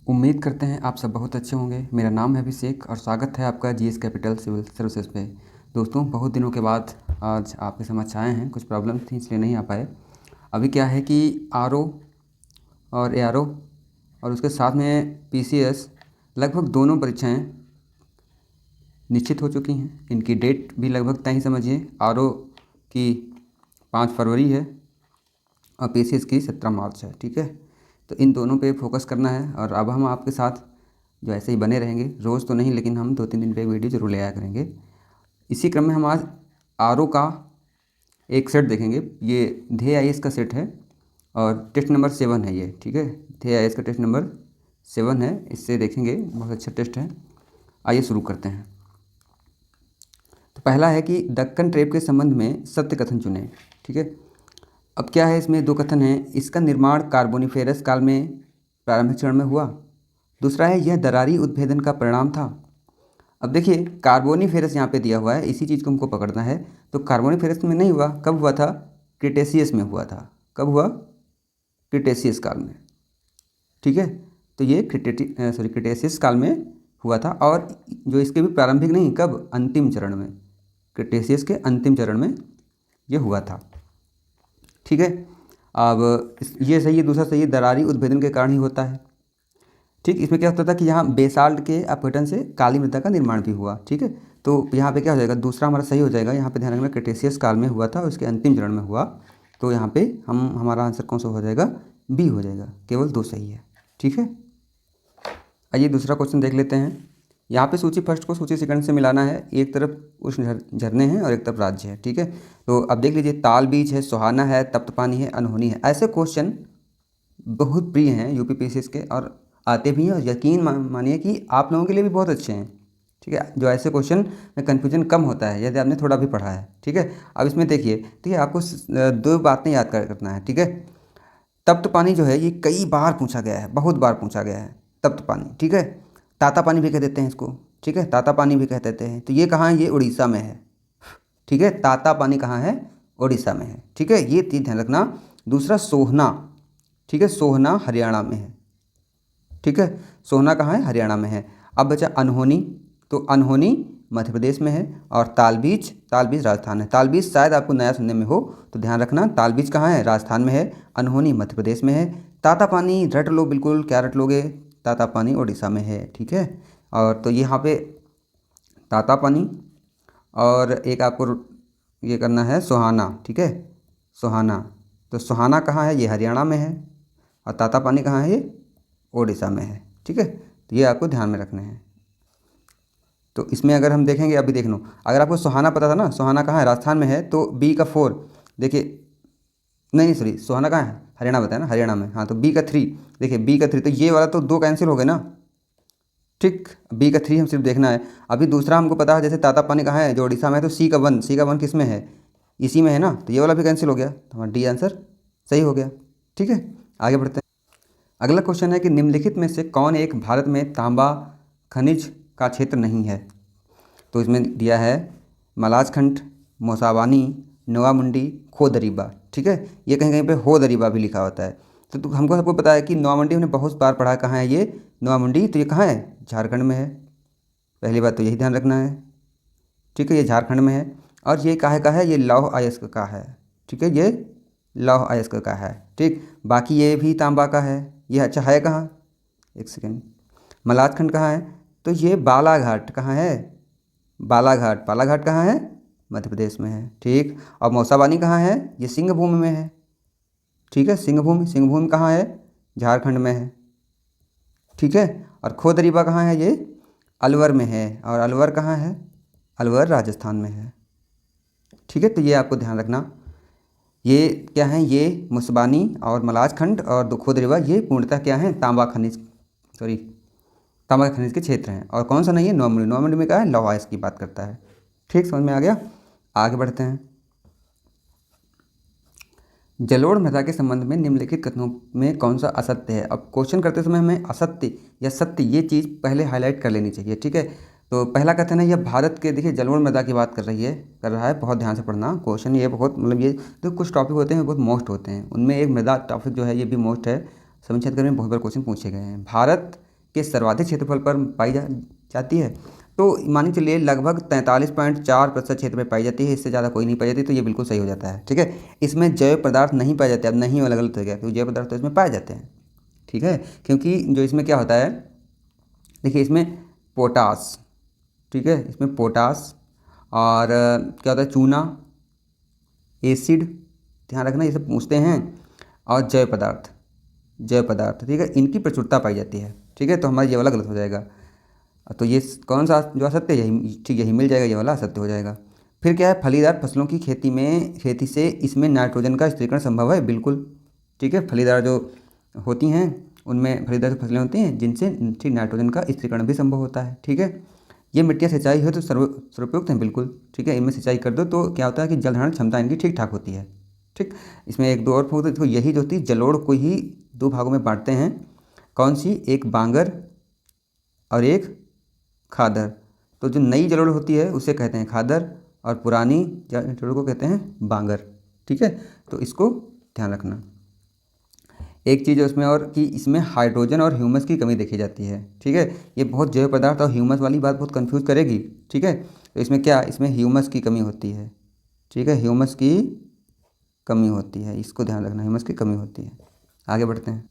उम्मीद करते हैं आप सब बहुत अच्छे होंगे। मेरा नाम है अभिषेक और स्वागत है आपका जीएस कैपिटल सिविल सर्विसेज पे। दोस्तों, बहुत दिनों के बाद आज आपके समक्ष आए हैं। कुछ प्रॉब्लम थी इसलिए नहीं आ पाए। अभी क्या है कि आरओ और एआरओ और उसके साथ में पीसीएस लगभग दोनों परीक्षाएं निश्चित हो चुकी हैं। इनकी डेट भी लगभग तय ही समझिए। आरओ की 5 फरवरी है और पीसीएस की 17 मार्च है। ठीक है, तो इन दोनों पे फोकस करना है और अब हम आपके साथ जो ऐसे ही बने रहेंगे। रोज़ तो नहीं, लेकिन हम 2-3 दिन पे एक वीडियो जरूर ले आया करेंगे। इसी क्रम में हम आज आरओ का एक सेट देखेंगे। ये ध्येय आईएएस का सेट है और टेस्ट नंबर 7 है ये। ठीक है, ध्येय आईएएस का टेस्ट नंबर 7 है। इससे देखेंगे, बहुत अच्छा टेस्ट है। आइए शुरू करते हैं। तो पहला है कि दक्कन ट्रेप के संबंध में सत्य कथन चुनें। ठीक है, अब क्या है, इसमें 2 कथन हैं। इसका निर्माण कार्बोनिफेरस काल में प्रारंभिक चरण में हुआ। दूसरा है, यह दरारी उद्भेदन का परिणाम था। अब देखिए, कार्बोनिफेरस यहाँ पे दिया हुआ है, इसी चीज़ को हमको पकड़ना है। तो कार्बोनिफेरस में नहीं हुआ, कब हुआ था? क्रिटेशियस में हुआ था। कब हुआ? क्रिटेशियस काल में। ठीक है, तो ये क्रिटेशियस काल में हुआ था। और जो इसके भी प्रारंभिक नहीं, कब? अंतिम चरण में। क्रिटेशियस के अंतिम चरण में ये हुआ था। ठीक है, अब ये सही है। दूसरा सही है, दरारी उद्भेदन के कारण ही होता है। ठीक, इसमें क्या होता था कि यहाँ बेसाल्ट के अपघटन से काली मृदा का निर्माण भी हुआ। ठीक है, तो यहाँ पे क्या हो जाएगा? दूसरा हमारा सही हो जाएगा। यहाँ पे ध्यान रखना, क्रिटेशियस काल में हुआ था और इसके अंतिम चरण में हुआ। तो यहाँ पे हमारा आंसर कौन सा हो जाएगा? बी हो जाएगा। केवल 2 सही है। ठीक है, आइए दूसरा क्वेश्चन देख लेते हैं। यहाँ पे सूची फर्स्ट को सूची सेकंड से मिलाना है। एक तरफ उष्ण झरने हैं और एक तरफ राज्य है। ठीक है, तो अब देख लीजिए, ताल बीज है, सोहाना है, तप्त पानी है, अनहोनी है। ऐसे क्वेश्चन बहुत प्रिय हैं यूपी पीसीएस के और आते भी हैं, और यकीन मानिए कि आप लोगों के लिए भी बहुत अच्छे हैं। ठीक है, जो ऐसे क्वेश्चन में कन्फ्यूजन कम होता है यदि आपने थोड़ा भी पढ़ा है। ठीक है, अब इसमें देखिए, ठीक है, आपको 2 बातें याद करना है। ठीक है, तप्त पानी जो है ये कई बार पूछा गया है, बहुत बार पूछा गया है तप्त पानी। ठीक है, ताता पानी भी कह देते हैं इसको। ठीक है, ताता पानी भी कह देते हैं। तो ये कहाँ है? ये उड़ीसा में है। ठीक है, ताता पानी कहाँ है? उड़ीसा में है। ठीक है, ये चीज़ ध्यान रखना। दूसरा सोहना, ठीक है, सोहना हरियाणा में है। ठीक है, सोहना कहाँ है? हरियाणा में है। अब बचा अनहोनी, तो अनहोनी मध्य प्रदेश में है। और तालबीज, तालबीज राजस्थान है। तालबीज शायद आपको नया सुनने में हो, तो ध्यान रखना, तालबीज कहाँ है? राजस्थान में है। अनहोनी मध्य प्रदेश में है। ताता पानी रट लो, बिल्कुल, क्या रट लोगे? ताता पानी उड़ीसा में है। ठीक है, और तो यहाँ पे ताता पानी, और एक आपको ये करना है सोहाना। ठीक है, सोहाना, तो सोहाना कहाँ है? ये हरियाणा में है। और ताता पानी कहाँ है? ये ओडिशा में है। ठीक है, तो ये आपको ध्यान में रखने हैं। तो इसमें अगर हम देखेंगे, अभी देख लो, अगर आपको सोहाना पता था ना, सोहाना कहाँ है? राजस्थान में है, तो बी का 4 देखिए, नहीं सॉरी, सोहाना कहाँ है? हरियाणा बताया ना, हरियाणा में। हाँ, तो बी का 3 देखिए, बी का 3, तो ये वाला तो 2 कैंसिल हो गए ना। ठीक, बी का 3 हम सिर्फ देखना है। अभी दूसरा हमको पता है, जैसे ताता पानी कहाँ है? जो उड़ीसा में है, तो सी का 1, सी का 1 किस में है? इसी में है ना, तो ये वाला भी कैंसिल हो गया, तो हमारा डी आंसर सही हो गया। ठीक है, आगे बढ़ते हैं। अगला क्वेश्चन है कि निम्नलिखित में से कौन एक भारत में तांबा खनिज का क्षेत्र नहीं है? तो इसमें दिया है मलाजखंड, मौसावानी, नोआमुंडी, खोदरीबा। ठीक है, ये कहीं कहीं पे होदरीबा भी लिखा होता है। तो हमको सबको पता है कि नोआमुंडी हमने बहुत बार पढ़ा है। कहाँ है ये नोआमुंडी? तो ये कहाँ है? झारखंड में है। पहली बात तो यही ध्यान रखना है। ठीक है, ये झारखंड में है। और ये काहे का है? ये लौह अयस्क का है। ठीक है, ये लौह अयस्क का है। ठीक, बाकी ये भी तांबा का है। ये अच्छा है कहाँ? एक सेकेंड, मलाजखंड कहाँ है? तो ये बालाघाट कहाँ है? बालाघाट, बालाघाट कहाँ है? मध्य प्रदेश में है। ठीक, और मौसावानी कहाँ है? ये सिंहभूमि में है। ठीक है, सिंहभूमि, सिंहभूमि कहाँ है? झारखंड में है। ठीक है, और खोदरीबा कहाँ है? ये अलवर में है। और अलवर कहाँ है? अलवर राजस्थान में है। ठीक है, तो ये आपको ध्यान रखना। ये क्या है? ये मुसबानी और मलाजखंड और खोदरीबा, ये पूर्णतः क्या है? तांबा खनिज, सॉरी, तांबा खनिज के क्षेत्र हैं। और कौन सा नहीं है? नोआमुंडी, नोआमुंडी में क्या है? लौह अयस्क की बात करता है। ठीक, समझ में आ गया। आगे बढ़ते हैं। जलोढ़ मृदा के संबंध में निम्नलिखित कथनों में कौन सा असत्य है? अब क्वेश्चन करते समय हमें असत्य या सत्य, ये चीज़ पहले हाईलाइट कर लेनी चाहिए। ठीक है, तो पहला कथन है, यह भारत के, देखिए, जलोढ़ मृदा की बात कर रहा है। बहुत ध्यान से पढ़ना क्वेश्चन, ये बहुत मतलब ये तो कुछ टॉपिक होते हैं बहुत मोस्ट होते हैं, उनमें एक मृदा टॉपिक जो है ये भी मोस्ट है। समीक्षा में बहुत बार क्वेश्चन पूछे गए हैं। भारत के सर्वाधिक क्षेत्रफल पर पाई जाती है। तो मान के चलिए लगभग 43.4% क्षेत्र में पाई जाती है, इससे ज़्यादा कोई नहीं पाई जाती, तो ये बिल्कुल सही हो जाता है। ठीक है, इसमें जैव पदार्थ नहीं पाए जाते। अब नहीं अलग अलग तरह के, तो जैव पदार्थ तो इसमें पाए जाते हैं। ठीक है, क्योंकि जो इसमें क्या होता है, देखिए इसमें पोटास, ठीक है, इसमें पोटास और क्या होता है, चूना, एसिड, ध्यान रखना ये सब पूछते हैं, और जैव पदार्थ, ठीक है, इनकी प्रचुरता पाई जाती है। ठीक है, तो हमारा ये वाला गलत हो जाएगा। तो ये कौन सा जो असत्य है, यही ठीक, यही मिल जाएगा, ये वाला असत्य हो जाएगा। फिर क्या है, फलीदार फसलों की खेती से इसमें नाइट्रोजन का स्थिरीकरण संभव है, बिल्कुल। ठीक है, फलीदार जो होती हैं उनमें फलीदार जो फसलें होती हैं जिनसे ठीक नाइट्रोजन का स्थिरीकरण भी संभव होता है। ठीक है, ये मिट्टियाँ सिंचाई हो तो सर्वोपयुक्त हैं, बिल्कुल। ठीक है, इनमें सिंचाई कर दो तो क्या होता है कि जल धारण क्षमता इनकी ठीक ठाक होती है। ठीक, इसमें एक दो और फूक तो यही जो होती है, जलोढ़ को ही दो भागों में बांटते हैं। कौन सी, एक बांगर और एक खादर। तो जो नई जलोढ़ होती है उसे कहते हैं खादर, और पुरानी जलोढ़ को कहते हैं बांगर। ठीक है, तो इसको ध्यान रखना। एक चीज़ है उसमें और कि इसमें हाइड्रोजन और ह्यूमस की कमी देखी जाती है। ठीक है, ये बहुत जैव पदार्थ और ह्यूमस वाली बात बहुत कंफ्यूज करेगी। ठीक है, तो इसमें क्या, इसमें ह्यूमस की कमी होती है। ठीक है, ह्यूमस की कमी होती है, इसको ध्यान रखना, ह्यूमस की कमी होती है। आगे बढ़ते हैं।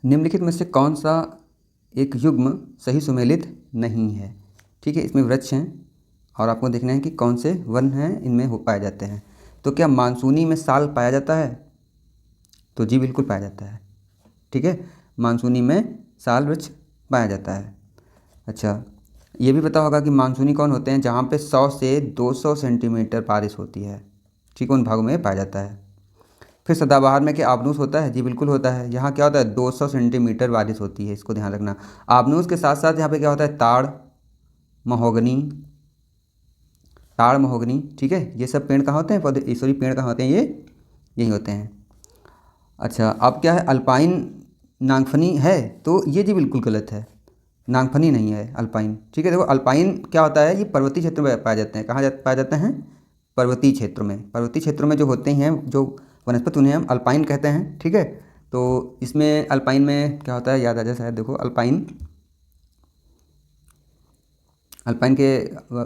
निम्नलिखित में से कौन सा एक युग्म सही सुमेलित नहीं है। ठीक है, इसमें वृक्ष हैं और आपको देखना है कि कौन से वन हैं इनमें हो पाए जाते हैं। तो क्या मानसूनी में साल पाया जाता है, तो जी बिल्कुल पाया जाता है। ठीक है, मानसूनी में साल वृक्ष पाया जाता है। अच्छा, ये भी पता होगा कि मानसूनी कौन होते हैं, जहाँ पे 100 से 200 सेंटीमीटर बारिश होती है। ठीक है, उन भागों में पाया जाता है। फिर सदाबहार में क्या आबनूस होता है, जी बिल्कुल होता है। यहाँ क्या होता है, 200 सेंटीमीटर बारिश होती है, इसको ध्यान रखना। आबनूस के साथ साथ यहाँ पे क्या होता है, ताड़, महोगनी, ठीक है, ये सब पेड़ कहाँ होते हैं, पौधे, सॉरी पेड़ कहाँ होते हैं, ये यही होते हैं। अच्छा, अब क्या है, अल्पाइन नागफनी है, तो ये जी बिल्कुल गलत है, नागफनी नहीं है अल्पाइन। ठीक है, देखो अल्पाइन क्या होता है, ये पर्वतीय क्षेत्र में पाए जाते हैं। कहाँ पाए जाते हैं, पर्वतीय क्षेत्रों में। पर्वतीय क्षेत्रों में जो होते हैं जो वनस्पति, उन्हें हम अल्पाइन कहते हैं। ठीक है, तो इसमें अल्पाइन में क्या होता है, याद आ जाए शायद, देखो अल्पाइन के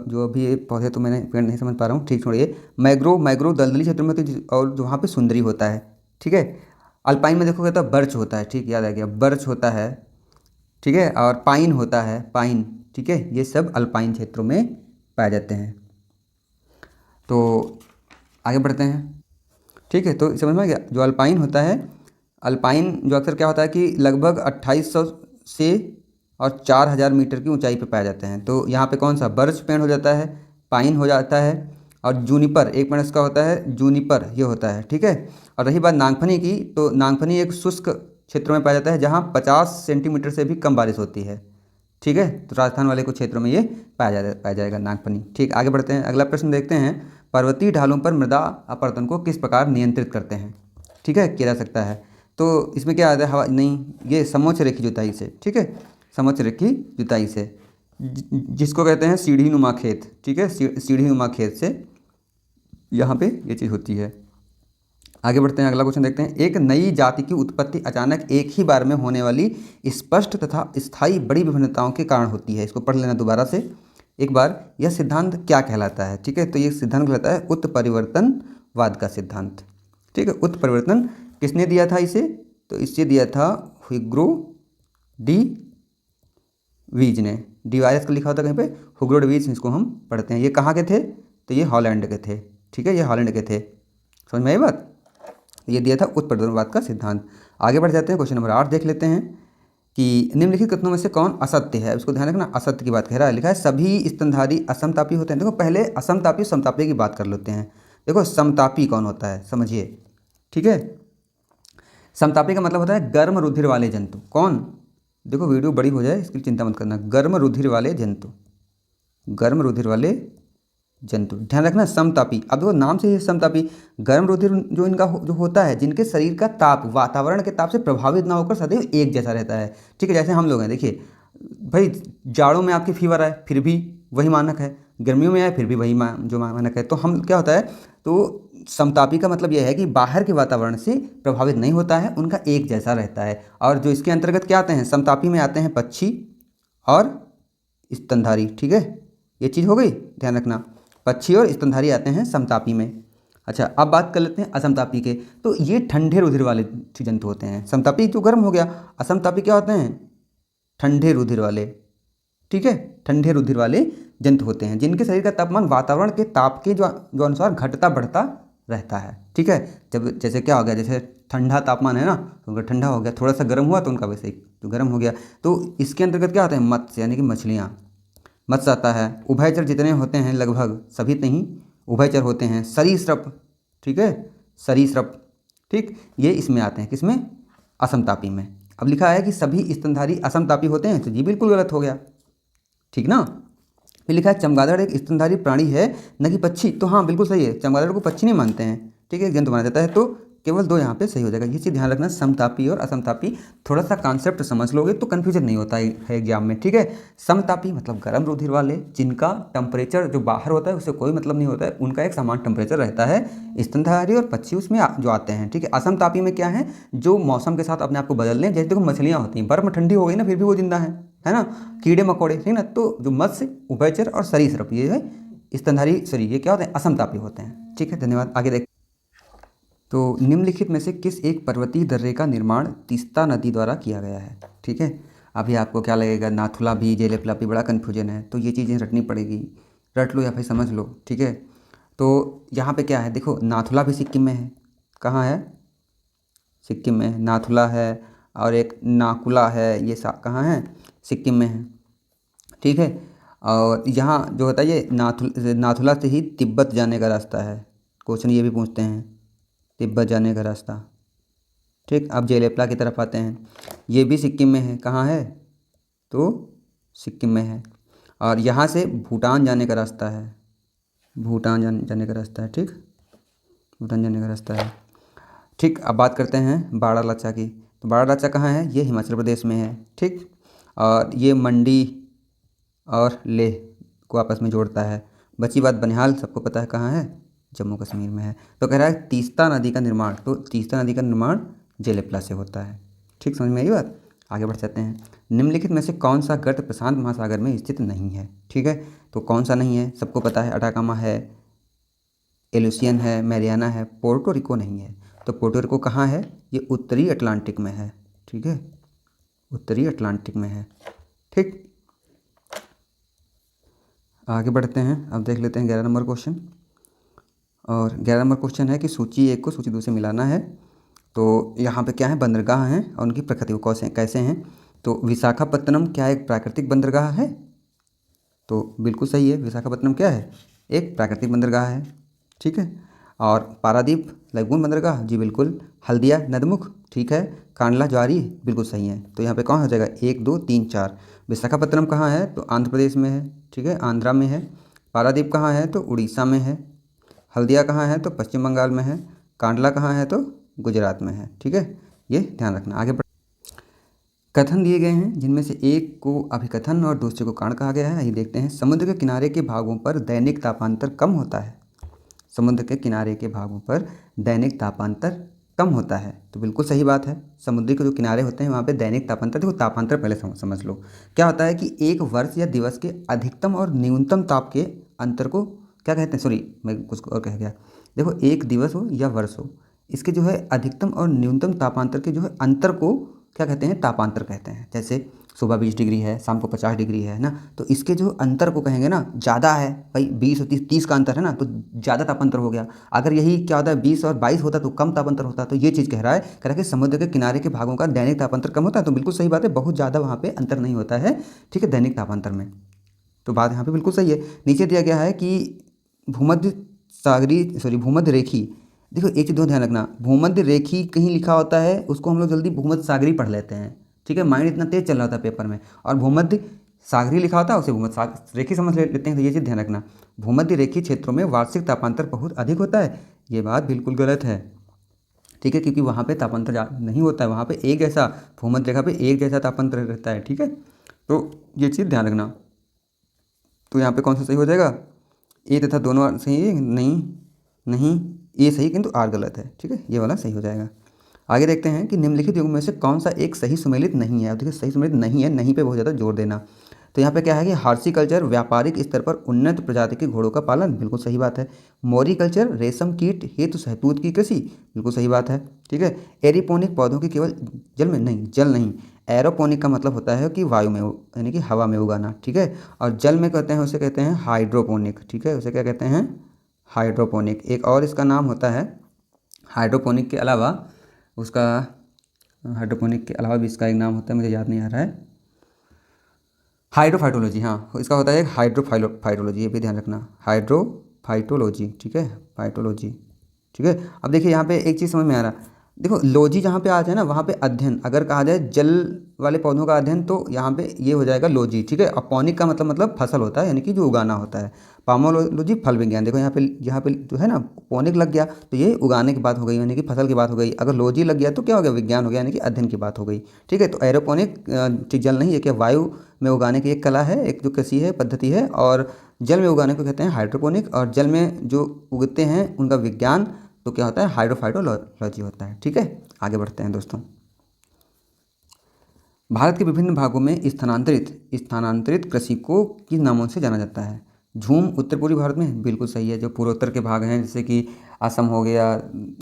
जो अभी पौधे, तो मैंने पेड़ नहीं समझ पा रहा हूँ, ठीक छोड़िए। मैग्रो दलदली क्षेत्रों में होती है, और जो वहाँ पे सुंदरी होता है। ठीक है, अल्पाइन में देखो कहता है बर्च होता है। ठीक, याद आ गया, बर्च होता है। ठीक है, और पाइन होता है, पाइन। ठीक है, ये सब अल्पाइन क्षेत्रों में पाए जाते हैं। तो आगे बढ़ते हैं। ठीक है, तो समझ में आ गया, जो अल्पाइन होता है, अल्पाइन जो अक्सर क्या होता है कि लगभग 2800 से और 4000 मीटर की ऊंचाई पे पाए जाते हैं। तो यहाँ पे कौन सा, बर्च पेड़ हो जाता है, पाइन हो जाता है, और जूनिपर, एक पेड़ इसका होता है जूनिपर, ये होता है। ठीक है, और रही बात नागफनी की, तो नागफनी एक शुष्क क्षेत्रों में पाया जाता है, जहाँ 50 सेंटीमीटर से भी कम बारिश होती है। ठीक है, तो राजस्थान वाले कुछ क्षेत्रों में ये पाया जाएगा नागफनी। ठीक, आगे बढ़ते हैं, अगला प्रश्न देखते हैं। पर्वतीय ढालों पर मृदा अपरदन को किस प्रकार नियंत्रित करते हैं। ठीक है, किया जा सकता है। तो इसमें क्या आता है, हवा नहीं, ये समोच्च रेखी जुताई से। ठीक है, समोच्च रेखी जुताई से, जिसको कहते हैं सीढ़ी नुमा खेत। ठीक है, सीढ़ी नुमा खेत से यहाँ पे ये चीज़ होती है। आगे बढ़ते हैं, अगला क्वेश्चन देखते हैं। एक नई जाति की उत्पत्ति अचानक एक ही बार में होने वाली स्पष्ट तथा स्थायी बड़ी विभिन्नताओं के कारण होती है। इसको पढ़ लेना दोबारा से एक बार। यह सिद्धांत क्या कहलाता है। ठीक है, तो ये सिद्धांत कहलाता है उत्परिवर्तनवाद का सिद्धांत। ठीक है, उत्परिवर्तन किसने दिया था इसे, तो इसे दिया था हुइग्रो डी वीज ने। डिवायस का लिखा होता है कहीं पे, हुइग्रो डी वीज, इसको हम पढ़ते हैं। ये कहाँ के थे, तो ये हॉलैंड के थे। ठीक है, ये हॉलैंड के थे, समझ में आई बात। ये दिया था उत्परिवर्तनवाद का सिद्धांत। आगे बढ़ जाते हैं, क्वेश्चन नंबर 8 देख लेते हैं कि निम्नलिखित कथनों में से कौन असत्य है। उसको ध्यान रखना, असत्य की बात कह रहा है। लिखा है सभी स्तनधारी असमतापी होते हैं। देखो पहले असमतापी समतापी की बात कर लेते हैं। देखो समतापी कौन होता है, समझिए। ठीक है, समतापी का मतलब होता है गर्म रुधिर वाले जंतु। कौन, देखो वीडियो बड़ी हो जाए इसकी चिंता मत करना। गर्म रुधिर वाले जंतु, गर्म रुधिर वाले जंतु, ध्यान रखना। समतापी, अब देखो नाम से ही समतापी, गर्म रुधिर जो इनका जो होता है, जिनके शरीर का ताप वातावरण के ताप से प्रभावित ना होकर सदैव एक जैसा रहता है। ठीक है, जैसे हम लोग हैं, देखिए भाई, जाड़ों में आपकी फीवर आए फिर भी वही मानक है, गर्मियों में आए फिर भी वही जो मानक है। तो हम क्या होता है, तो समतापी का मतलब यह है कि बाहर के वातावरण से प्रभावित नहीं होता है, उनका एक जैसा रहता है। और जो इसके अंतर्गत क्या आते हैं, समतापी में आते हैं पक्षी और स्तनधारी। ठीक है, ये चीज़ हो गई, ध्यान रखना, पक्षी और स्तनधारी आते हैं समतापी में। अच्छा, अब बात कर लेते हैं असमतापी के। तो ये ठंडे रुधिर वाले जंतु होते हैं। समतापी जो गर्म हो गया, असमतापी क्या होते हैं, ठंडे रुधिर वाले। ठीक है, ठंडे रुधिर वाले जंतु होते हैं जिनके शरीर का तापमान वातावरण के ताप के जो अनुसार घटता बढ़ता रहता है। ठीक है, जब जैसे क्या हो गया, जैसे ठंडा तापमान है ना, तो उनका ठंडा हो गया, थोड़ा सा गर्म हुआ तो उनका वैसे ही तो गर्म हो गया। तो इसके अंतर्गत क्या होता है, मत्स्य यानी कि मछलियाँ, मत्स्य आता है। उभयचर जितने होते हैं लगभग सभी नहीं उभयचर होते हैं। सरीसृप, ठीक है, सरीसृप, ठीक, ये इसमें आते हैं, किसमें, असमतापी में। अब लिखा है कि सभी स्तनधारी असमतापी होते हैं, तो ये बिल्कुल गलत हो गया, ठीक ना। फिर लिखा है चमगादड़ एक स्तनधारी प्राणी है न कि पक्षी, तो हाँ बिल्कुल सही है, चमगादड़ को पक्षी नहीं मानते हैं, ठीक है, जंतु माना जाता है। तो केवल 2 यहाँ पे सही हो जाएगा। ये चीज़ ध्यान रखना, समतापी और असमतापी, थोड़ा सा कॉन्सेप्ट समझ लोगे तो कन्फ्यूजन नहीं होता है एग्जाम में। ठीक है, समतापी मतलब गर्म रुधिर वाले, जिनका टेम्परेचर जो बाहर होता है उससे कोई मतलब नहीं होता है, उनका एक समान टेम्परेचर रहता है। स्तनधारी और पक्षी उसमें जो आते हैं। ठीक है, असमतापी में क्या है, जो मौसम के साथ अपने आप को बदल लें, जैसे देखो मछलियाँ होती हैं, बर्फ में ठंडी हो गई ना फिर भी वो जिंदा है ना, कीड़े मकोड़े, ठीक ना। तो जो मत्स्य, उभयचर और सरीसृप, ये है स्तनधारी, सॉरी ये क्या होते हैं, असमतापी होते हैं। ठीक है, धन्यवाद। आगे देख, तो निम्नलिखित में से किस एक पर्वतीय दर्रे का निर्माण तीस्ता नदी द्वारा किया गया है। ठीक है, अभी आपको क्या लगेगा, नाथुला भी, जेलेपला भी, बड़ा कन्फ्यूजन है, तो ये चीज़ें रटनी पड़ेगी, रट लो या फिर समझ लो। ठीक है, तो यहाँ पे क्या है, देखो नाथुला भी सिक्किम में है। कहाँ है, सिक्किम में नाथुला है, और एक नाकुला है, ये कहाँ है, सिक्किम में है। ठीक है, और यहाँ जो होता है ये नाथुला से ही तिब्बत जाने का रास्ता है। क्वेश्चन ये भी पूछते हैं, तिब्बत जाने का रास्ता। ठीक, अब जेलेपला की तरफ आते हैं, ये भी सिक्किम में है। कहाँ है, तो सिक्किम में है। और यहाँ से भूटान जाने का रास्ता है, भूटान जाने का रास्ता है। ठीक, भूटान जाने का रास्ता है। ठीक, अब बात करते हैं बारालाचा की। तो बारालाचा कहाँ है, ये हिमाचल प्रदेश में है। ठीक, और ये मंडी और लेह को आपस में जोड़ता है। बची बात बनिहाल, सबको पता है कहाँ है, जम्मू कश्मीर में है। तो कह रहा है तीस्ता नदी का निर्माण, तो तीस्ता नदी का निर्माण जेलेपला से होता है। ठीक, समझ में आई बात। आगे बढ़ जाते हैं, निम्नलिखित में से कौन सा गर्त प्रशांत महासागर में स्थित नहीं है। ठीक है, तो कौन सा नहीं है, सबको पता है, अटाकामा है, एलुसियन है, मैरियाना है, पोर्टो रिको नहीं है। तो पोर्टो रिको कहाँ है, ये उत्तरी अटलांटिक में है। ठीक है, उत्तरी अटलांटिक में है। ठीक, आगे बढ़ते हैं, अब देख लेते हैं 11 नंबर क्वेश्चन। और 11 नंबर क्वेश्चन है कि सूची 1 को सूची 2 से मिलाना है। तो यहाँ पे क्या है, बंदरगाह हैं और उनकी प्रकृति को कैसे हैं। तो विशाखापत्तनम क्या एक प्राकृतिक बंदरगाह है, तो बिल्कुल सही है, विशाखापत्तनम क्या है, एक प्राकृतिक बंदरगाह है। ठीक है, और पारादीप लगून बंदरगाह, जी बिल्कुल। हल्दिया नदमुख, ठीक है। कांडला ज्वारी, बिल्कुल सही है। तो यहाँ पे कौन हो जाएगा, 1 2 3 4। विशाखापत्तनम कहाँ है, तो आंध्र प्रदेश में है। ठीक है, आंध्रा में है। पारादीप कहाँ है, तो उड़ीसा में है। हल्दिया कहाँ है, तो पश्चिम बंगाल में है। कांडला कहाँ है, तो गुजरात में है। ठीक है, ये ध्यान रखना। आगे कथन दिए गए हैं जिनमें से एक को अभिकथन और दूसरे को कारण कहा गया है। ये देखते हैं, समुद्र के किनारे के भागों पर दैनिक तापांतर कम होता है। समुद्र के किनारे के भागों पर दैनिक तापांतर कम होता है, तो बिल्कुल सही बात है। समुद्री के जो किनारे होते हैं वहाँ पे दैनिक तापांतर, देखो तापांतर पहले समझ लो क्या होता है कि एक वर्ष या दिवस के अधिकतम और न्यूनतम ताप के अंतर को क्या कहते हैं, सॉरी मैं कुछ और कह गया। देखो, एक दिवस हो या वर्ष हो, इसके जो है अधिकतम और न्यूनतम तापांतर के जो है अंतर को क्या कहते हैं, तापांतर कहते हैं। जैसे सुबह 20 डिग्री है, शाम को 50 डिग्री है ना, तो इसके जो अंतर को कहेंगे ना, ज़्यादा है भाई, 20 और 30 का अंतर है ना, तो ज़्यादा तापांतर हो गया। अगर यही क्या होता है 20 और 22 होता तो कम तापांतर होता। तो ये चीज़ कह रहा है कि समुद्र के किनारे के भागों का दैनिक तापांतर कम होता है, तो बिल्कुल सही बात है, बहुत ज़्यादा वहाँ पर अंतर नहीं होता है। ठीक है, दैनिक तापांतर में, तो बात यहाँ पर बिल्कुल सही है। नीचे दिया गया है कि भूमध्य रेखी, देखो एक चीज़ ध्यान रखना, भूमध्य रेखी कहीं लिखा होता है उसको हम लोग जल्दी भूमध्य सागरी पढ़ लेते हैं। ठीक है, माइंड इतना तेज चल रहा था पेपर में, और भूमध्य सागरी लिखा होता है उसे भूमध्य रेखी समझ लेते हैं। तो ये चीज़ ध्यान रखना, भूमध्य रेखी क्षेत्रों में वार्षिक तापांतर बहुत अधिक होता है, ये बात बिल्कुल गलत है। ठीक है, क्योंकि वहाँ पे तापांतर नहीं होता है, वहाँ पे एक जैसा, भूमध्य रेखा पे एक जैसा तापांतर रहता है। ठीक है, तो ये चीज़ ध्यान रखना। तो यहाँ पे कौन सा सही हो जाएगा, ए तथा दोनों सही है, नहीं नहीं ए सही किंतु आर गलत है, ठीक है, ये वाला सही हो जाएगा। आगे देखते हैं कि निम्नलिखित युग्म में से कौन सा एक सही सुमेलित नहीं है। अब देखिए सही सुमेलित नहीं है, नहीं पे बहुत ज़्यादा जोर देना। तो यहाँ पे क्या है कि हॉर्टिकल्चर व्यापारिक स्तर पर उन्नत प्रजाति के घोड़ों का पालन, बिल्कुल सही बात है। मोरिकल्चर रेशम कीट हेतु शहतूत की कृषि, बिल्कुल सही बात है, ठीक है। एरोपोनिक पौधों की केवल जल में नहीं, जल नहीं, एरोपोनिक का मतलब होता है कि वायु में यानी कि हवा में उगाना, ठीक है। और जल में कहते हैं, उसे कहते हैं हाइड्रोपोनिक, ठीक है, उसे क्या कहते हैं, हाइड्रोपोनिक। एक और इसका नाम होता है हाइड्रोपोनिक के अलावा उसका, हाइड्रोपोनिक के अलावा भी इसका एक नाम होता है, मुझे याद नहीं आ रहा है, हाइड्रोफाइटोलॉजी, हाँ इसका होता है हाइड्रोफाइटोलॉजी, ये भी ध्यान रखना, हाइड्रोफाइटोलॉजी, ठीक है, फाइटोलॉजी, ठीक है। अब देखिए यहाँ पे एक चीज़ समझ में आ रहा, देखो लॉजी जहाँ पे आ जाए ना वहाँ पे अध्ययन, अगर कहा जाए जल वाले पौधों का अध्ययन तो यहाँ पे ये हो जाएगा लॉजी, ठीक है। और पौनिक का मतलब फसल होता है, यानी कि जो उगाना होता है। पामोलॉजी फल विज्ञान, देखो यहाँ पे जो है ना पौनिक लग गया तो ये उगाने की बात हो गई, यानी कि फसल की बात हो गई। अगर लॉजी लग गया तो क्या हो गया, विज्ञान हो गया, यानी कि अध्ययन की बात हो गई, ठीक है। तो एरोपोनिक जल नहीं है, क्या वायु में उगाने की एक कला है, एक जो कृषि है पद्धति है, और जल में उगाने को कहते हैं हाइड्रोपोनिक, और जल में जो उगते हैं उनका विज्ञान तो क्या होता है, हाइड्रोफाइटोलॉजी होता है, ठीक है। आगे बढ़ते हैं दोस्तों। भारत के विभिन्न भागों में स्थानांतरित कृषि को किन नामों से जाना जाता है। झूम उत्तर पूर्वी भारत में, बिल्कुल सही है। जो पूर्वोत्तर के भाग हैं जैसे कि असम हो गया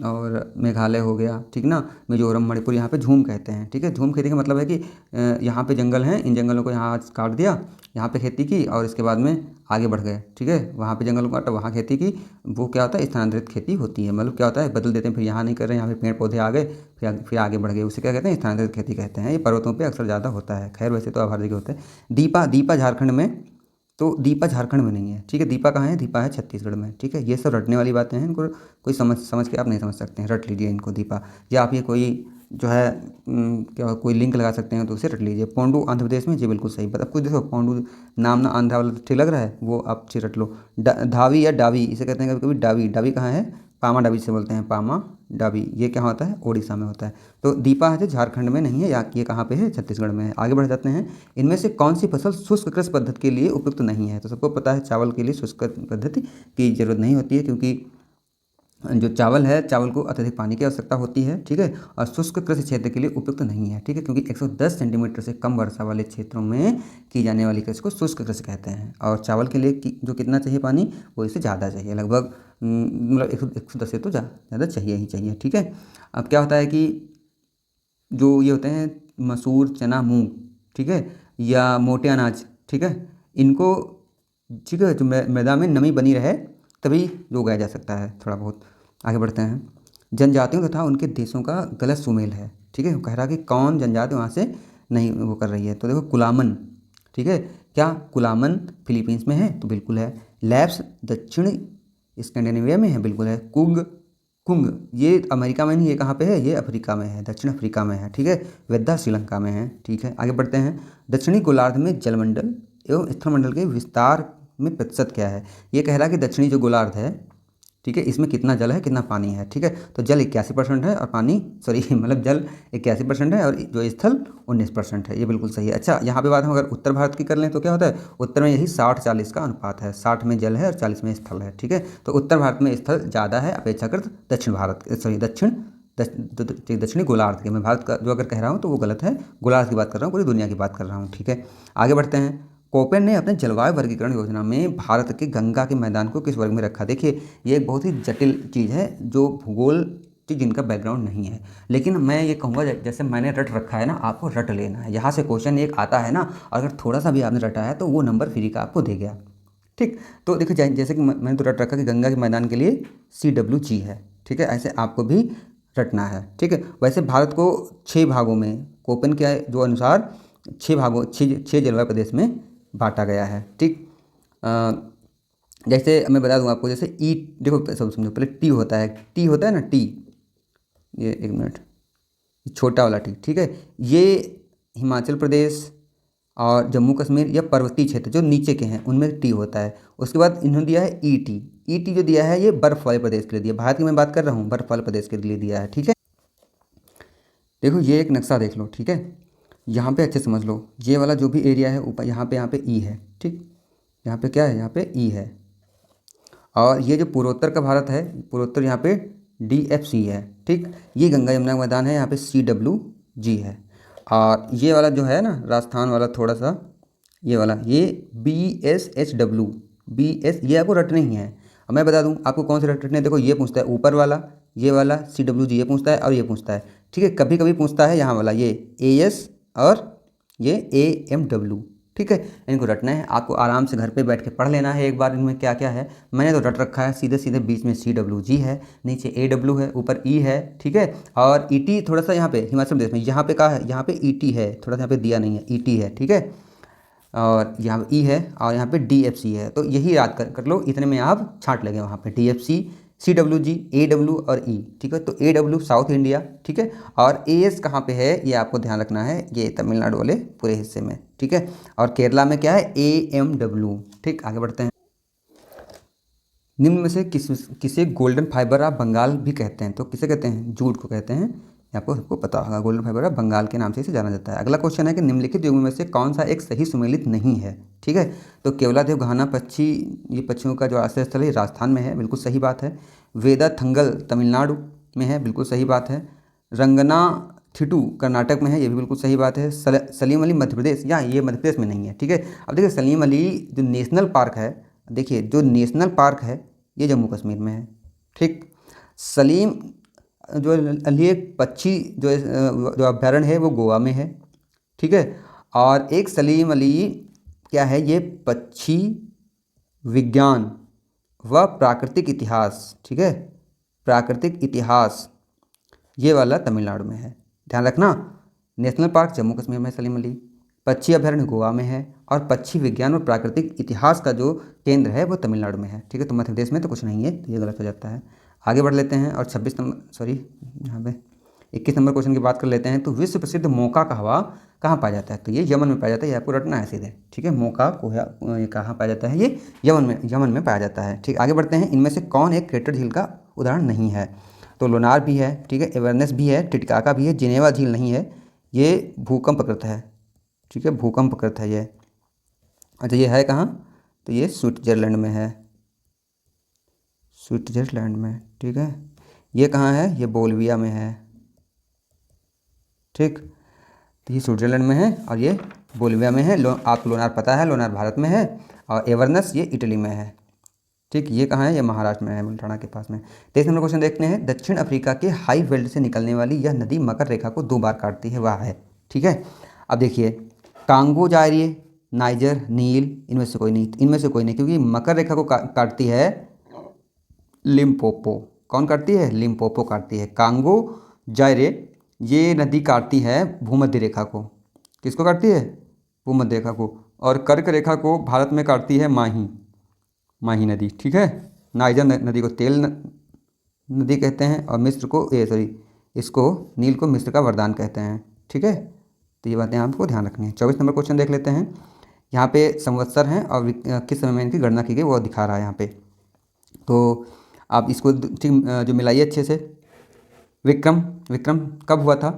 और मेघालय हो गया, ठीक ना, मिजोरम मणिपुर, यहाँ पे झूम कहते हैं, ठीक है। झूम खेती का मतलब है कि यहाँ पे जंगल हैं, इन जंगलों को यहाँ काट दिया, यहाँ पे खेती की और इसके बाद में आगे बढ़ गए, ठीक है। वहाँ पे जंगल को काटा, वहाँ खेती की, वो क्या होता है, स्थानांतरित खेती होती है। मतलब क्या होता है, बदल देते हैं, फिर यहाँ नहीं कर रहे हैं, यहाँ पे पेड़ पौधे आ गए, फिर आगे बढ़ गए, उसे क्या कहते हैं, स्थानांतरित खेती कहते हैं। ये पर्वतों पे अक्सर ज़्यादा होता है, खैर वैसे तो आप हर जगह होता है। दीपा झारखंड में, तो दीपा झारखंड में नहीं है, ठीक है। दीपा कहाँ है, दीपा है छत्तीसगढ़ में, ठीक है। ये सब रटने वाली बातें हैं, इनको कोई समझ के आप नहीं समझ सकते हैं, रट लीजिए इनको, दीपा। या आप ये कोई जो है क्या कोई लिंक लगा सकते हैं तो उसे रट लीजिए। पोंडू आंध्र प्रदेश में, जी बिल्कुल सही। बता कुछ देखो, पोंडू नाम ना आंध्रा वाला ठीक लग रहा है, वो आप से रट लो। धावी या डावी इसे कहते हैं कभी कभी, डावी, डावी कहाँ है, पामा डाबी से बोलते हैं, पामा डाबी, ये क्या होता है, ओडिशा में होता है। तो दीपा है जो झारखंड में नहीं है, या ये कहाँ पे है, छत्तीसगढ़ में है। आगे बढ़ जाते हैं। इनमें से कौन सी फसल शुष्क कृषि पद्धति के लिए उपयुक्त नहीं है। तो सबको पता है चावल के लिए शुष्क पद्धति की जरूरत नहीं होती है, क्योंकि जो चावल है, चावल को अत्यधिक पानी की आवश्यकता होती है, ठीक है। और शुष्क कृषि क्षेत्र के लिए उपयुक्त नहीं है, ठीक है, क्योंकि 110 सेंटीमीटर से कम वर्षा वाले क्षेत्रों में की जाने वाली कृषि को शुष्क कृषि कहते हैं। और चावल के लिए जो कितना चाहिए पानी, वो इससे ज़्यादा चाहिए, लगभग मतलब 110 से तो ज़्यादा चाहिए ही चाहिए, ठीक है। अब क्या होता है कि जो ये होते हैं मसूर, चना, मूंग, ठीक है, या मोटे अनाज, ठीक है, इनको, ठीक है, जो मृदा में नमी बनी रहे तभी जो उगाया जा सकता है थोड़ा बहुत। आगे बढ़ते हैं। जनजातियों तथा उनके देशों का गलत सुमेल है, ठीक है। कह रहा कि कौन जनजाति वहाँ से नहीं वो कर रही है, तो देखो कुलामन, ठीक है, क्या कुलामन फिलीपींस में है, तो बिल्कुल है। लैप्स दक्षिण स्कैंडिनेविया में है, बिल्कुल है। कुंग, कुंग ये अमेरिका में नहीं, ये कहाँ पे है, ये अफ्रीका में है, दक्षिण अफ्रीका में है, ठीक है। वेद्दा श्रीलंका में है, ठीक है। आगे बढ़ते हैं। दक्षिणी गोलार्ध में जलमंडल एवं स्थलमंडल के विस्तार में प्रतिशत क्या है। ये कह रहा है कि दक्षिणी जो गोलार्ध है, ठीक है, इसमें कितना जल है, कितना पानी है, ठीक है। तो जल 81% है और पानी, सॉरी मतलब जल 81% है और जो स्थल 19% है, ये बिल्कुल सही है। अच्छा, यहाँ पे बात हम अगर उत्तर भारत की कर लें तो क्या होता है, उत्तर में यही 60-40 का अनुपात है, 60 में जल है और 40 में स्थल है, ठीक है। तो उत्तर भारत में स्थल ज़्यादा है अपेक्षाकृत दक्षिण भारत, सॉरी दक्षिणी गोलार्ध के। मैं भारत का जो अगर कह रहा हूँ तो वो गलत है, गोलार्ध की बात कर रहा हूँ, पूरी दुनिया की बात कर रहा हूँ, ठीक है। आगे बढ़ते हैं। कोपेन ने अपने जलवायु वर्गीकरण योजना में भारत के गंगा के मैदान को किस वर्ग में रखा। देखिए ये एक बहुत ही जटिल चीज़ है, जो भूगोल की जिनका बैकग्राउंड नहीं है, लेकिन मैं ये कहूँगा जैसे मैंने रट रखा है ना, आपको रट लेना है। यहाँ से क्वेश्चन एक आता है ना, अगर थोड़ा सा भी आपने रटा है तो वो नंबर फ्री का आपको दे गया, ठीक। तो देखिए जैसे कि मैंने तो रट रखा कि गंगा के मैदान के लिए CWG है, ठीक है, ऐसे आपको भी रटना है, ठीक है। वैसे भारत को 6 भागों में कोपेन के जो अनुसार 6 भागों, 6 जलवायु प्रदेश में बांटा गया है, ठीक। जैसे मैं बता दूं आपको, जैसे ई, देखो सब समझो, पहले टी होता है, टी होता है ना, टी, ये एक मिनट, छोटा वाला टी, ठीक है, ये हिमाचल प्रदेश और जम्मू कश्मीर या पर्वतीय क्षेत्र जो नीचे के हैं उनमें टी होता है। उसके बाद इन्होंने दिया है ईटी, ईटी जो दिया है ये बर्फ़ वाले प्रदेश के लिए दिया, भारत की मैं बात कर रहा हूँ, बर्फ़ वाले प्रदेश के लिए दिया है, ठीक है। देखो ये एक नक्शा देख लो, ठीक है, यहाँ पे अच्छे समझ लो, ये वाला जो भी एरिया है ऊपर यहाँ पे ई है, ठीक, यहाँ पे क्या है, यहाँ पे ई है, और ये जो पूर्वोत्तर का भारत है, पूर्वोत्तर यहाँ पे DFC है, ठीक। ये गंगा यमुना का मैदान है, यहाँ पे CWG है। और ये वाला जो है ना राजस्थान वाला, थोड़ा सा ये वाला, ये BSHW, BS, ये आपको रटने ही है। अब मैं बता दूं आपको कौन से रटने हैं। देखो ये पूछता है ऊपर वाला, ये वाला CWG ये पूछता है, और ये पूछता है, ठीक है। कभी कभी पूछता है यहाँ वाला, ये AS और ये AMW, ठीक है। इनको रटना है, आपको आराम से घर पे बैठ के पढ़ लेना है एक बार इनमें क्या क्या है। मैंने तो रट रखा है सीधे सीधे, बीच में CWG है, नीचे AW है, ऊपर E है, ठीक है। और ET थोड़ा सा यहाँ पे हिमाचल प्रदेश में यहाँ पे कहा है, यहाँ पे ET है, थोड़ा सा यहाँ पे दिया नहीं है, ET है, ठीक है। और यहाँ पे E है और यहाँ पे DFC है। तो यही याद कर लो, इतने में आप छांट लगे वहाँ पे DFC, CWG, AW और E, ठीक है। तो AW साउथ इंडिया, ठीक है। और AS कहाँ पे है ये आपको ध्यान रखना है, ये तमिलनाडु वाले पूरे हिस्से में, ठीक है। और केरला में क्या है, AMW, ठीक। आगे बढ़ते हैं। निम्न में से किसे गोल्डन फाइबर ऑफ बंगाल भी कहते हैं? तो किसे कहते हैं? जूट को कहते हैं। आपको सबको पता होगा, गोल्डन फाइबर ऑफ बंगाल के नाम से इसे जाना जाता है। अगला क्वेश्चन है कि निम्नलिखित युग्म में से कौन सा एक सही सुमेलित नहीं है, ठीक है। तो केवलादेव घाना पक्षी, ये पक्षियों का जो आश्रय स्थल है राजस्थान में है, बिल्कुल सही बात है। वेदाथंगल तमिलनाडु में है, बिल्कुल सही बात है। रंगना थिटू कर्नाटक में है, ये भी बिल्कुल सही बात है। सलीम अली मध्य प्रदेश, या ये मध्य प्रदेश में नहीं है, ठीक है। अब देखिए सलीम अली जो नेशनल पार्क है, देखिए जो नेशनल पार्क है ये जम्मू कश्मीर में है, ठीक। सलीम जो अली एक पक्षी जो अभ्यारण्य है वो गोवा में है, ठीक है। और एक सलीम अली क्या है, ये पक्षी विज्ञान व प्राकृतिक इतिहास, ठीक है, प्राकृतिक इतिहास, ये वाला तमिलनाडु में है, ध्यान रखना। नेशनल पार्क जम्मू कश्मीर में है सलीम अली, पक्षी अभ्यारण्य गोवा में है, और पक्षी विज्ञान और प्राकृतिक इतिहास का जो केंद्र है वो तमिलनाडु में है, ठीक है। तो मध्य प्रदेश में तो कुछ नहीं है, तो ये गलत हो जाता है। आगे बढ़ लेते हैं और 26 नंबर, सॉरी यहाँ पे 21 नंबर क्वेश्चन की बात कर लेते हैं। तो विश्व प्रसिद्ध मोका कहवा कहाँ पाया जाता है? तो ये यमन में पाया जाता है, ये आपको रटना है सीधे, ठीक है। मोका को ये कहाँ पाया जाता है? ये यमन में पाया जाता है, ठीक। आगे बढ़ते हैं। इनमें से कौन एक क्रेटर झील का उदाहरण नहीं है? तो लोनार भी है, ठीक है, एवर्नेस भी है, टिटकाका भी है, जिनेवा झील नहीं है, ये भूकंपकृत है, ठीक है, भूकंपकृत है ये। अच्छा ये है कहाँ? तो ये स्विट्जरलैंड में है, स्विट्जरलैंड में, ठीक है। ये कहाँ है? ये बोल्विया में है, ठीक। तो ये स्विट्जरलैंड में है और ये बोल्विया में है। आपको लोनार पता है, लोनार भारत में है, और एवर्नस ये इटली में है, ठीक। ये कहाँ है? ये महाराष्ट्र में है, बुल्ढाना के पास में। 23 नंबर क्वेश्चन देखते हैं। दक्षिण अफ्रीका के हाई वेल्ड से निकलने वाली यह नदी मकर रेखा को 2 बार काटती है, वह है, ठीक है। अब देखिए कांगो जायरिए, नाइजर, नील, इनमें से कोई नहीं, इनमें से कोई नहीं, क्योंकि मकर रेखा को काटती है लिम्पोपो। कौन काटती है? लिम्पोपो काटती है। कांगो जायरे ये नदी काटती है भूमध्य रेखा को। किसको काटती है? भूमध्य रेखा को। और कर्क रेखा को भारत में काटती है माही नदी, ठीक है। नाइजर नदी को तेल नदी कहते हैं, और मिस्र को इसको नील को मिस्र का वरदान कहते हैं, ठीक है। तो ये बातें आपको ध्यान रखनी है। 24 नंबर क्वेश्चन देख लेते हैं। यहाँ पे संवत्सर हैं और किस समय में इनकी गणना की गई वो दिखा रहा है यहाँ पे। तो आप इसको ठीक जो मिलाइए अच्छे से। विक्रम कब हुआ था?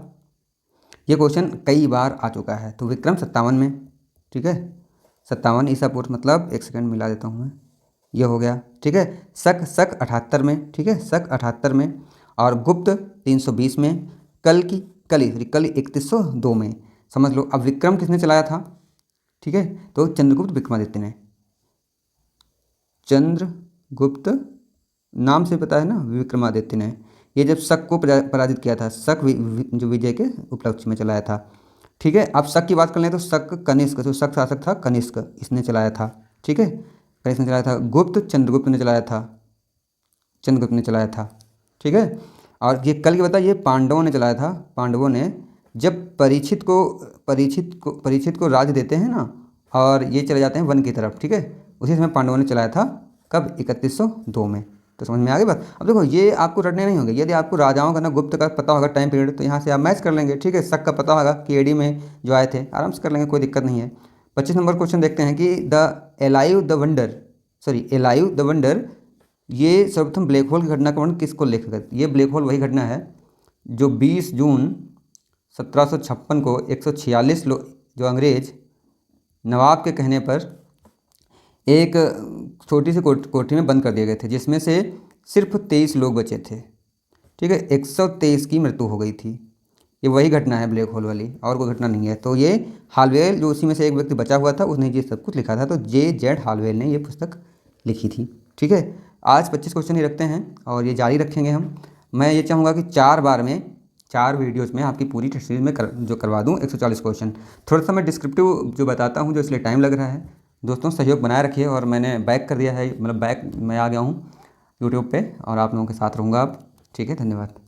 ये क्वेश्चन कई बार आ चुका है। तो विक्रम 57 में, ठीक है, 57 ईसा पूर्व, मतलब एक सेकंड मिला देता हूँ मैं, ये हो गया, ठीक है। शक 78 में, ठीक है, शक 78 में, और गुप्त 320 में, कल 3102 में, समझ लो। अब विक्रम किसने चलाया था? ठीक है, तो चंद्रगुप्त विक्रमादित्य ने। चंद्रगुप्त नाम से पता है ना, विक्रमादित्य ने। ये जब शक को पराजित किया था, शक जो विजय के उपलक्ष्य में चलाया था, ठीक है। अब शक की बात कर लें तो शक कनिष्क, जो शक शासक था कनिष्क, इसने चलाया था, ठीक है, कनिष्क ने चलाया था। गुप्त चंद्रगुप्त ने चलाया था, ठीक है। और ये कल की बता, ये पांडवों ने चलाया था। पांडवों ने जब परीक्षित को राज्य देते हैं ना, और ये चले जाते हैं वन की तरफ, ठीक है, उसी समय पांडवों ने चलाया था। कब? 3102 में। तो समझ में आ गई बात। अब देखो ये आपको रटने नहीं होंगे। यदि आपको राजाओं का ना गुप्त का पता होगा टाइम पीरियड, तो यहाँ से आप मैच कर लेंगे, ठीक है। शक का पता होगा कि एडी में जो आए थे, आराम से कर लेंगे, कोई दिक्कत नहीं है। 25 नंबर क्वेश्चन देखते हैं कि एलाइव द वंडर ये सर्वप्रथम ब्लैक होल की घटना का वर्णन किसको लेखक? ये ब्लैक होल वही घटना है जो 20 जून 1756 को 146 जो अंग्रेज नवाब के कहने पर एक छोटी सी कोठरी में बंद कर दिए गए थे, जिसमें से सिर्फ 23 लोग बचे थे। ठीक है, 123 की मृत्यु हो गई थी। ये वही घटना है ब्लैक होल वाली, और कोई घटना नहीं है। तो ये हालवेल, जो उसी में से एक व्यक्ति बचा हुआ था, उसने ये सब कुछ लिखा था। तो J.Z. हालवेल ने ये पुस्तक लिखी थी। ठीक है, आज 25 क्वेश्चन ही रखते हैं और ये जारी रखेंगे हम। मैं ये चाहूँगा कि 4 बार में 4 वीडियोस में आपकी पूरी टेस्ट सीरीज में जो करवा दूँ 140 क्वेश्चन। थोड़ा सा मैं डिस्क्रिप्टिव जो बताता हूँ, जो इसलिए टाइम लग रहा है। दोस्तों सहयोग बनाए रखिए, और मैंने बैक कर दिया है, मतलब बैक मैं आ गया हूँ यूट्यूब पे, और आप लोगों के साथ रहूँगा अब। ठीक है, धन्यवाद।